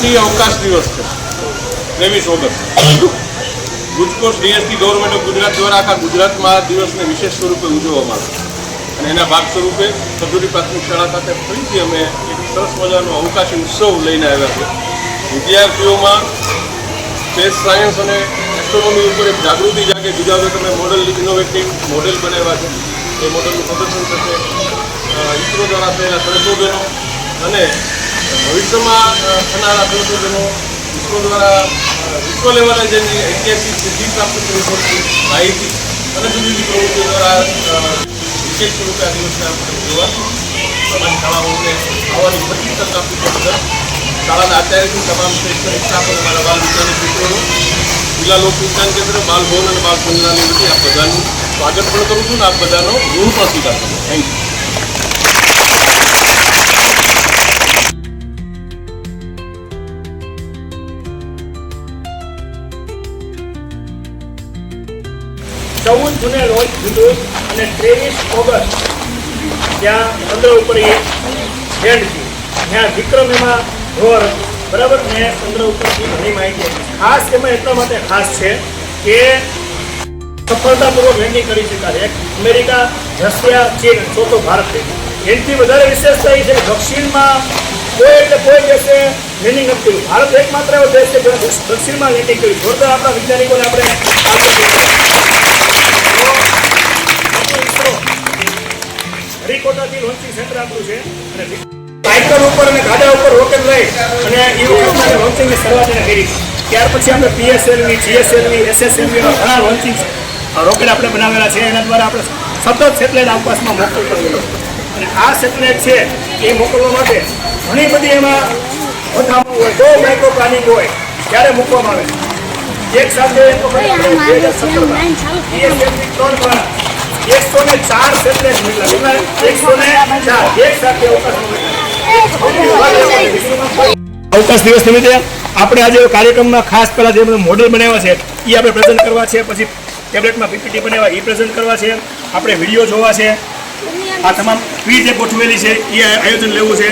રાષ્ટ્રીય અવકાશ દિવસ છે 23 ઓગસ્ટ। ગુજકોસ્ટ ડીએસટી ગવર્મેન્ટ ઓફ ગુજરાત દ્વારા આખા ગુજરાતમાં આ દિવસને વિશેષ સ્વરૂપે ઉજવવામાં આવે અને એના ભાગ સ્વરૂપે સદુરી પ્રાથમિક શાળા ખાતે ફરીથી અમે એક સરસ મજાનો અવકાશી ઉત્સવ લઈને આવ્યા છે। વિદ્યાર્થીઓમાં સ્પેસ સાયન્સ અને એસ્ટ્રોનોમી ઉપર એક જાગૃતિ જાગે, જુદા જુદા તમે મોડલ ઇનોવેટિવ મોડેલ બનાવ્યા છે, એ મોડલનું પ્રદર્શન થશે, ઇસરો દ્વારા થયેલા સંશોધનો અને ભવિષ્યમાં થનારા સંશોધનો, ઇસરો દ્વારા વિશ્વ લેવલે જેની ઐતિહાસિક સિદ્ધિ પ્રાપ્ત કરવી પડતી માહિતી અને જુદી જુદી પ્રવૃત્તિઓ દ્વારા વિશેષ સ્વરૂપે આ દિવસને આપણે જોવાથી તમારી શાળાઓને આવવાની બધી તક આપવી પડશે। શાળાના આચાર્યથી તમામ શૈક્ષણિક સ્ટાફ અને મારા બાલ વિજ્ઞાનિક મિત્રોનો જિલ્લા લોક વિજ્ઞાન કેન્દ્ર, બાલ ભવન અને બાલ સંજ્ઞાની વતી આપ બધાનું સ્વાગત પણ કરું છું અને આપ બધાનો ઋણ પણ સ્વીકાર કરું। Thank you. चौदह जूने रोज जुलूस અને 23 ઓગસ્ટ ત્યાં ચંદ્ર ઉપર એ લેન્ડ થયું, ત્યાં વિક્રમ એમાં રોવર બરાબર ને ચંદ્ર ઉપરથી ઘણી માહિતી આપી। ખાસ એમાં એટલા માટે ખાસ છે કે સફળતાપૂર્વક લેન્ડિંગ કરી શકાય। એક અમેરિકા, રશિયા, ચીન, ચોથો ભારત છે। એનાથી વધારે વિશેષતા એ છે કે દક્ષિણમાં કોઈ દેશે લેન્ડિંગ નથી કર્યું, ભારત એકમાત્ર એવો દેશ છે જેણે દક્ષિણમાં લેન્ડિંગ કર્યું। જોરદાર આપણા વૈજ્ઞાનિકોને આપણે હરિકોટાથી લોન્ચિંગ સેન્ટર આપ્યું છે અને સાયકલ ઉપર અને ગાડા ઉપર રોકેટ લઈ અને એ વખતે લોન્ચિંગની શરૂઆત એને કરી। ત્યાર પછી આપણે PSLV, GSLV, SSLV ઘણા લોન્ચિંગ રોકેટ આપણે બનાવેલા છે। એના દ્વારા આપણે સતત સેટેલાઇટ અવકાશમાં મોકલતા હોઈએ અને આ સેટેલાઇટ છે એ મોકલવા માટે ઘણી બધી એમાં વધામણું હોય, જો માઇક્રો પ્લાનિંગ હોય ત્યારે મૂકવામાં આવે છે। એક સાથે 2017માં PSLV 3 દ્વારા 104 સેટેલાઇટ મોકલ્યા, 104 એક સાથે અવકાશ દિવસ નિમિત્તે આપણે આજે કાર્યક્રમમાં ખાસ પહેલા જે મોડેલ બનાવ્યા છે એ આપણે પ્રેઝન્ટ કરવા છે, પછી ટેબ્લેટમાં PPT બનાવ્યા એ પ્રેઝન્ટ કરવા છે, આપણે વિડીયો જોવા છે, આ તમામ ક્વિઝ જે ગોઠવેલી છે એ આયોજન લેવું છે।